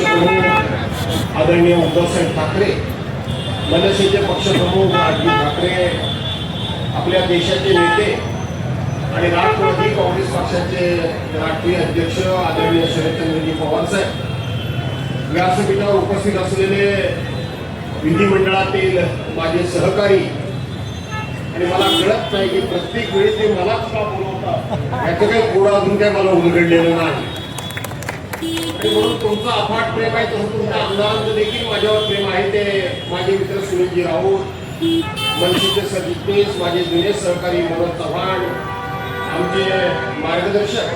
आदरणीय उद्धवसाहेब ठाकरे, मनसेचे पक्षप्रमुख आदित्य ठाकरे, आपल्या देशाचे नेते आणि राष्ट्रवादी काँग्रेस पक्षाचे राष्ट्रीय अध्यक्ष आदरणीय शरदचंद्रजी पवार साहेब, व्यासपीठावर उपस्थित असलेले विधिमंडळातील माझे सहकारी, आणि मला कळत नाही की प्रत्येक वेळी ते मलाच का बोलवतात, याचं काही पुढं अजून काय मला उलगडलेलं नाही. आणि म्हणून तुमचं अफाट प्रेम आहे, तसं तुमच्या आमदारांचं देखील माझ्यावर प्रेम आहे. ते माझे मित्र सुनीलजी राऊत, मनसेचे सरचिटणीस, माझे जुने सहकारी मनोज चव्हाण, आमचे मार्गदर्शक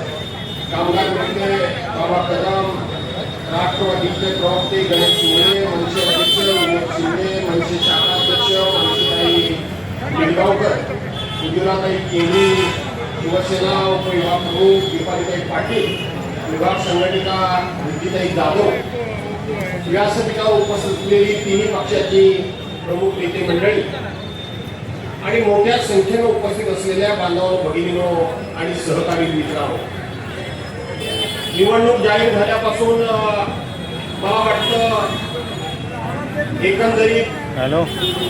कामगार नेते बाबा कदम, राष्ट्रवादीचे प्रवक्ते गणेश शिंदे, मनसे अध्यक्ष विनोद शिंदे, मनसे शाखाध्यक्ष मनसेताई गिरगावकर, सुजिराताई केणी, शिवसेना उपविभाग प्रमुख दीपालीताई पाटील, विभाग संघटिका विद्याताई जाधव, व्यासपीठावर उपस्थित असलेली तिन्ही पक्षाची प्रमुख नेते मंडळी आणि मोठ्या संख्येने उपस्थित असलेल्या बांधवांनो, भगिनींनो आणि सहकारी मित्रांनो, निवडणूक जाहीर झाल्यापासून मला वाटतं एकंदरीत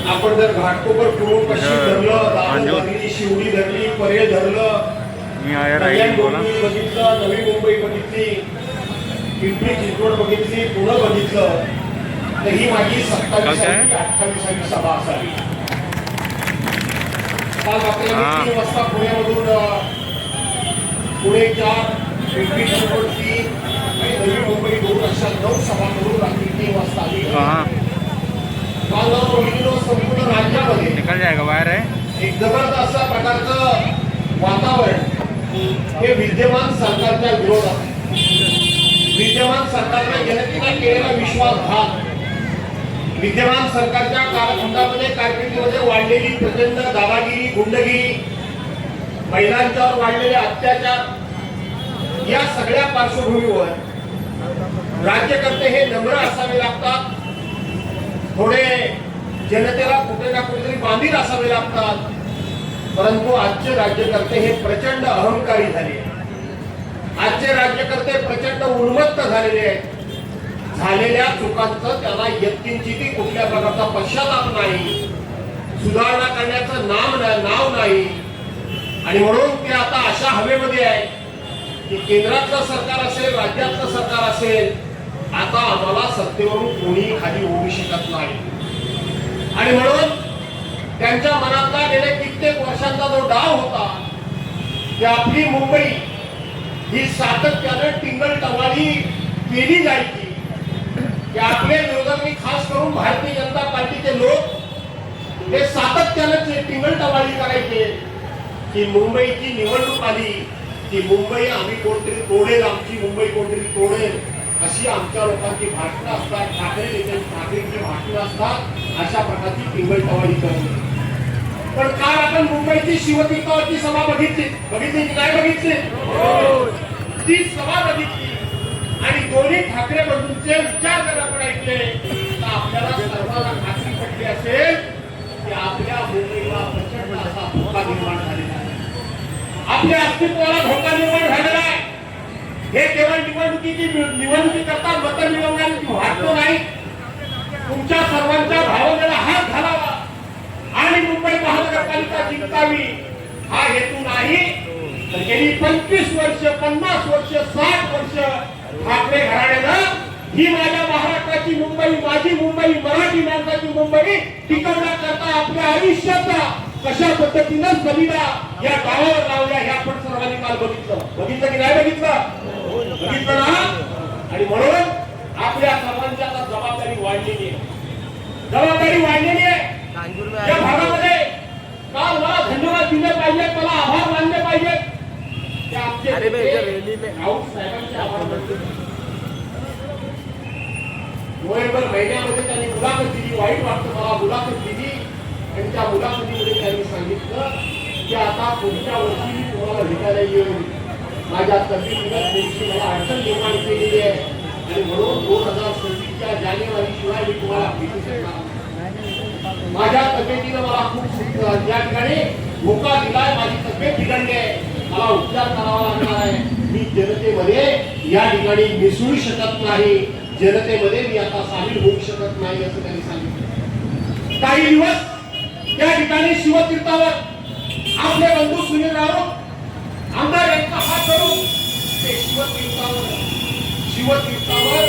आपण जर घाटकोपर फिरून पश्चिम धरलं, दादर धरली, शिवडी धरली, परेल धरलं, बघितलं, नवी मुंबई बघितली, पिंपरी चिंचवड बघितली, पुणे बघितलं, तर ही माझी 27वी 28वी सभा असावी. काल रात्री 3 वाजता पुण्यामधून पुणे 4, पिंपरी चिंचवड 3 आणि नवी मुंबई 2 अशा 9 सभा करून रात्री 3 वाजता आली. काल संपूर्ण राज्यामध्ये एक जबरदस्त प्रकारचं वातावरण हे विद्यमान सरकारच्या विरोधात, विद्यमान सरकारने जनतेला केलेला विश्वासघात, विद्यमान सरकारच्या कालखंडामध्ये कारकिर्दीमध्ये वाढलेली प्रचंड दादागिरी, गुंडगिरी, महिलांच्यावर वाढलेले अत्याचार, या सगळ्या पार्श्वभूमीवर राज्यकर्ते हे नम्र असावे लागतात, थोडे जनतेला कुठे ना कुठेतरी बांधील असावे लागतात. परंतु आजचे राज्यकर्ते हे प्रचंड अहंकारी झाले, आजचे राज्यकर्ते प्रचंड उन्मत्त झालेले आहेत. झालेल्या चुकांचं त्याला यत्किंचितही कुठल्या प्रकारचा पश्चाताप नाही, सुधारणा करण्याचं नाव नाही. आणि म्हणून ते आता अशा हवेमध्ये आहे की केंद्रातलं सरकार असेल, राज्यातलं सरकार असेल, आता आम्हाला सत्तेवरून कोणीही खाली होऊ शकत नाही. आणि म्हणून त्यांच्या मनातला गेल्या कित्येक वर्षांचा जो डाव होता की आपली मुंबई ही सातत्याने टिंगलटवाळी केली जायची, की आपले विरोधक, खास करून भारतीय जनता पार्टीचे लोक हे सातत्याने टिंगलटवाळी करायचे की मुंबईची निवडणूक आली की मुंबई आम्ही कोणतरी तोडेल, आमची मुंबई कोणतरी तोडेल, अशी आमच्या लोकांची भाषणं असतात, ठाकरेंची भाषणं असतात, अशा प्रकारची टिंगलटवाळी करणे. पण काल आपण मुंबईची शिवतीर्थावरची सभा बघितली की नाही बघितली? ती सभा बघितली आणि दोन्ही ठाकरे बंधूंचे विचार जर आपण ऐकले तर आपल्याला सर्वांना खात्री पटली असेल की आपल्या मुंबईला प्रचंड असा धोका निर्माण झालेला आहे, आपल्या अस्तित्वाला धोका निर्माण झालेला आहे. हे केवळ निवडणुकी करता मतं मिळवण्याची वाटतो नाही, तुमच्या सर्वांच्या भावनेला हात घालावा आणि मुंबई महानगरपालिका जिंकावी हा हेतू नाही. तर गेली 25 वर्ष, 50 वर्ष, 60 वर्ष ठाकरे घराण्यानं ही माझ्या महाराष्ट्राची मुंबई, माझी मुंबई, मराठी माणसाची मुंबई टिकवण्याकरता आपल्या आयुष्याचा कशा पद्धतीनं बलिदा या गावावर लावल्या हे आपण सर्वांनी काल बघितलं की नाही बघितलं ना. आणि म्हणून आपल्या सर्वांची आता जबाबदारी वाढलेली आहे. या भागामध्ये काल मला धन्यवाद दिले पाहिजे, मला आभार मानले पाहिजे. नोव्हेंबर महिन्यामध्ये त्यांनी मुलाखत दिली, वाईट वाटतं मला, मुलाखत दिली आणि त्या मुलाखतीमध्ये त्यांनी सांगितलं की आता पुढच्या वर्षी तुम्हाला भेटायला येईल, माझ्या तब्येतीनं थोडीशी मला अडचण निर्माण केलेली आहे आणि म्हणून 2026च्या जानेवारीशिवाय मी तुम्हाला भेटू शकणार. माझ्या तब्येतीनं मला खूप या ठिकाणी धोका दिलाय, माझी तब्येत बिघडली आहे, मला उपचार करावा लागणार आहे, मी जनतेमध्ये या ठिकाणी मिसळू शकत नाही. जनतेमध्ये मी आता सामील होऊ शकत नाही असं त्यांनी सांगितलं. काही दिवस त्या ठिकाणी शिवतीर्थावर आपले बंधू सुनील राऊत आमदार यांचा हात धरून ते शिवतीर्थावर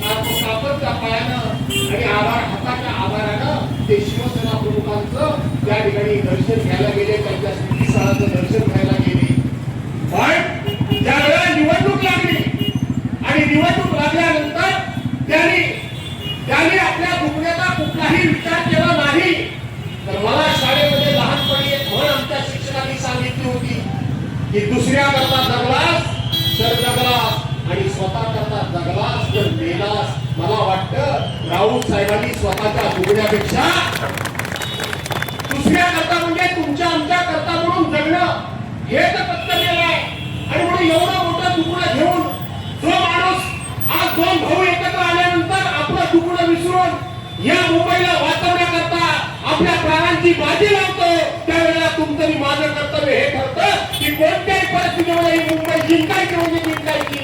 कापडच्या पायानं आणि हाताच्या आभारानं ते शिवसेना प्रमुखांचं त्या ठिकाणी दर्शन घ्यायला गेले, त्यांच्या स्मृतीस्थळाचं दर्शन घ्यायला गेले. पण ज्या वेळेला निवडणूक लागली आणि निवडणूक लागल्यानंतर त्यांनी आपल्या दुखण्याचा कुठलाही विचार केला नाही. तर मला शाळेमध्ये लहानपणी एक म्हण आमच्या शिक्षकांनी सांगितली होती की दुसऱ्या करता जगलास तर जगलास आणि स्वतः करता जगलास तर मेलास. मला वाटतं राऊत साहेबांनी स्वतःच्या दुखण्यापेक्षा दुसऱ्या करता म्हणजे तुमच्या आमच्या करता म्हणून जगणं हे तर कर्तव्य आहे. आणि म्हणून एवढं मोठं दुखणं घेऊन जो माणूस आज दोन भाऊ एकत्र आल्यानंतर आपलं दुखणं विसरून या मुंबईला वाचवण्याकरता आपल्या प्राणांची बाजी लावतो, त्यावेळेला तुमचं आणि माझं कर्तव्य हे ठरतं की कोणत्याही परिस्थितीमध्ये ही मुंबई जिंकायची म्हणजे जिंकायची.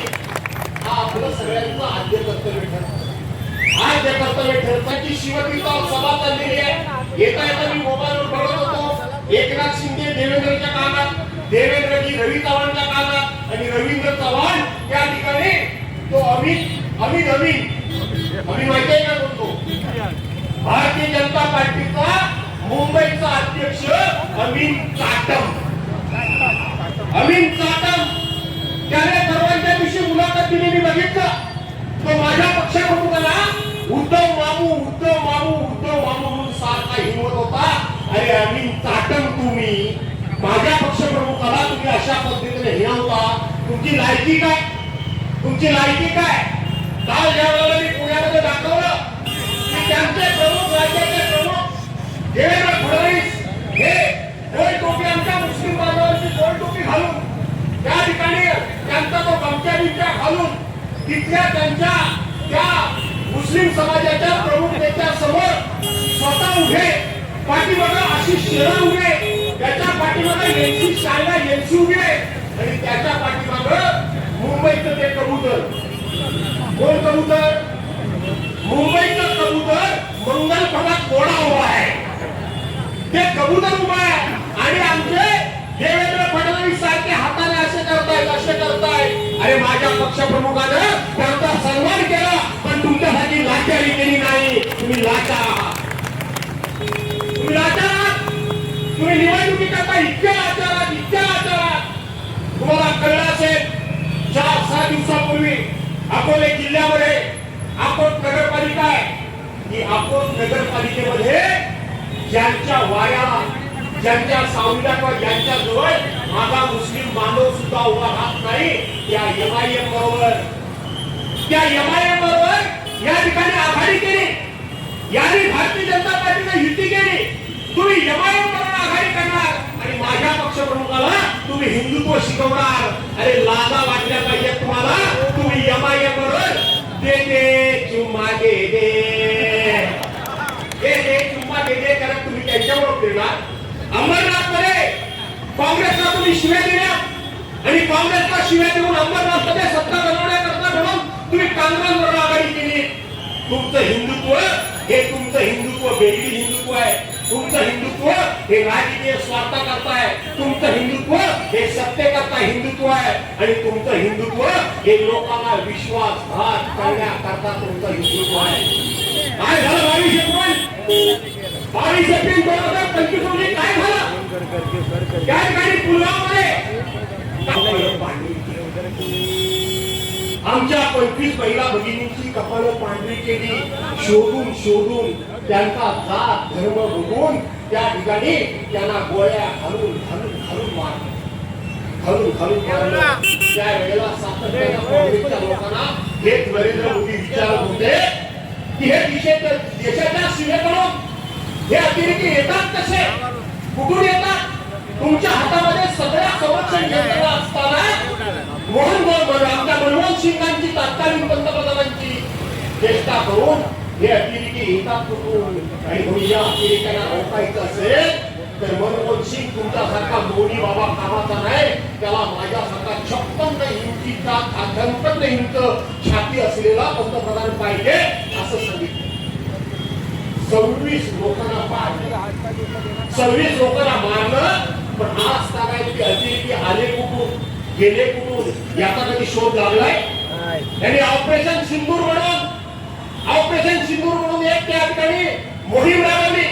हा आपलं सगळ्यांचं आद्य कर्तव्य ठरतं. आद्य कर्तव्य ठरतं की शिवतीर्थावर सभा चाललेली आहे. येता येता मी मोबाईलवर बघत होतो, एकनाथ शिंदे देवेंद्रच्या कानात, देवेंद्रजी रवी चव्हाणच्या कानात आणि रवींद्र चव्हाण त्या ठिकाणी तो अमित माहिती आहे का कोणतो भारतीय जनता पार्टीचा मुंबईचा अध्यक्ष अमित चाटम त्याने सर्वांच्या दिवशी मुलाखत दिली. मी बघितलं तो माझ्या पक्षप्रमुखाला उद्धव मामू म्हणून सारखा हिंवत होता. अरे अमित चाटम, तुम्ही माझ्या पक्षप्रमुखाला तुम्ही अशा पद्धतीने हिणवता, तुमची लायकी काय? काल ज्या वेळेला मी पुण्यामध्ये दाखवलं की त्यांचे प्रमुख, राज्याचे प्रमुख देवेंद्र फडणवीस हे गोल टोपी आमच्या मुस्लिम बांधवांची गोल टोपी घालून त्या ठिकाणी त्यांचा तो गमच्या घालून तिथल्या त्यांच्या त्या मुस्लिम समाजाच्या प्रमुख नेत्या समोर स्वतः उभे, पाठीमागे आशिष शेलार उभे, त्याच्या पाठीमागे यांची उभे आणि त्याच्या पाठीमागे मुंबईचं ते कबूतर. कोण कबूतर? मुंबईचं कबूतर मंगल पदात कोणा उभा आहे, ते कबूतर उभा आहे. आणि आमचे देवेंद्र फडणवीस सारखे हाताने असे करतायत. अरे माझ्या पक्षप्रमुखानं त्यांचा सन्मान केला, पण तुमच्यासाठी लाचारी केली नाही. तुम्ही लाचार आहात. तुम्ही निवडणुकीकरता इतक्या लाचार आहात. तुम्हाला कळलं असेल 4-6 दिवसापूर्वी अकोले जिल्ह्यामध्ये अकोट नगरपालिका आहे की अकोट नगरपालिकेमध्ये ज्यांच्या वाया, ज्यांच्या सावलीला किंवा ज्यांच्या जवळ माझा मुस्लिम बांधव सुद्धा उभा राहत नाही, त्या एमआयएम बरोबर या ठिकाणी आघाडी केली. याने भारतीय जनता पार्टीने युती केली. तुम्ही एमआयएम बरोबर आघाडी करणार आणि माझ्या पक्षप्रमुखाला तुम्ही हिंदुत्व शिकवणार. अरे लाजा वाटल्या पाहिजे तुम्हाला. तुम्ही एमआयएम बरोबर दे चुम्मा दे करत तुम्ही त्यांच्याबरोबर देणार. अमरनाथमध्ये काँग्रेसला तुम्ही शिव्या दिल्या आणि काँग्रेसला शिव्या देऊन अमरनाथमध्ये सत्ता बनवण्याकरता म्हणून तुम्ही काँग्रेसबरोबर आघाडी केली. तुमचं हिंदुत्व वेगळी हिंदुत्व आहे. तुमचं हिंदुत्व हे राजकीय स्वार्थ करताय. तुमचं हिंदुत्व हे सत्तेकरता हिंदुत्व आहे आणि तुमचं हिंदुत्व हे लोकांना विश्वासघात करण्याकरता तुमचं हिंदुत्व आहे. काय झालं 22 एप्रिल 2025 रोजी काय झालं? त्या ठिकाणी पुलवामामध्ये आमच्या 25 महिला भगिनींची कपाळं पांढरी केली. शोधून त्यांचा जात धर्म बघून त्या ठिकाणी त्यांना गोळ्या घालून मारलं. त्या वेळेला सातत्यानं काँग्रेसच्या लोकांना हेच नरेंद्र मोदी विचारत होते की हे देशाच्या सीमेकडून हे अतिरेकी येतात कसे, कुठून येतात? तुमच्या हातामध्ये सगळ्या संरक्षण यंत्रणा असताना आमच्या मनमोहन सिंगांची तत्कालीन पंतप्रधानांची चेष्टा करून हे अतिरेकी येतात कुठून? आणि म्हणून या अतिरेक्यांना रोखायचं असेल तर मनमोहन सिंग तुमच्यासारखा मोदी बाबा कामाचा नाही, त्याला माझ्यासारखा 56 इंचीचा 56 इंच छाती असलेला पंतप्रधान पाहिजे असं सांगितलं. 26 लोकांना मारलं, 26 लोकांना मारलं. पण आज सांगायची अजिती आले कुठून गेले कुठून याचा कधी शोध लागलाय? त्यांनी ऑपरेशन सिंदूर म्हणून एक त्या ठिकाणी मोहीम राबवली.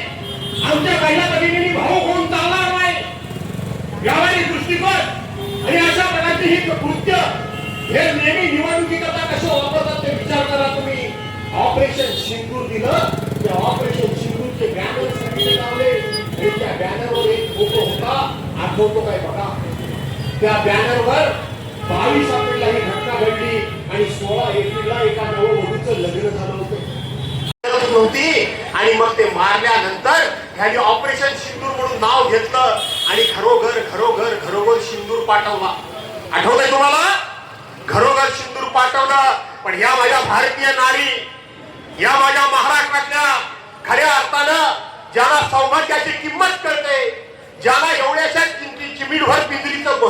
आमच्या पहिल्या भगिनींनी भाऊ कोण चालणार नाही, व्यावहारिक दृष्टिकोन आणि अशा प्रकारची ही कृत्य हे नेहमी निवडणुकीकरता कसे वापरतात ते विचार करा तुम्ही. ऑपरेशन सिंदूर दिलं, त्या ऑपरेशन सिंदूरचे बॅनर सगळे लावले आणि त्या बॅनरवर एक फोटो होता, आठवतो काय बघा. त्या बॅनरवर 22 एप्रिलला ही घटना घडली आणि 16 एप्रिलला एका नववधूचं लग्न झालं होतं नव्हती. आणि मग ते मारल्यानंतर ह्याने ऑपरेशन सिंदूर म्हणून नाव घेतलं आणि घरोघर सिंदूर पाठवला. आठवतंय तुम्हाला? घरोघर सिंदूर पाठवलं. पण ह्या माझ्या भारतीय नारी, या माझ्या महाराष्ट्रातल्या खऱ्या अर्थानं ज्याला सौभाग्याची किंमत कळते, ज्याला एवढ्याशा चिमीटभर पिंजरीचं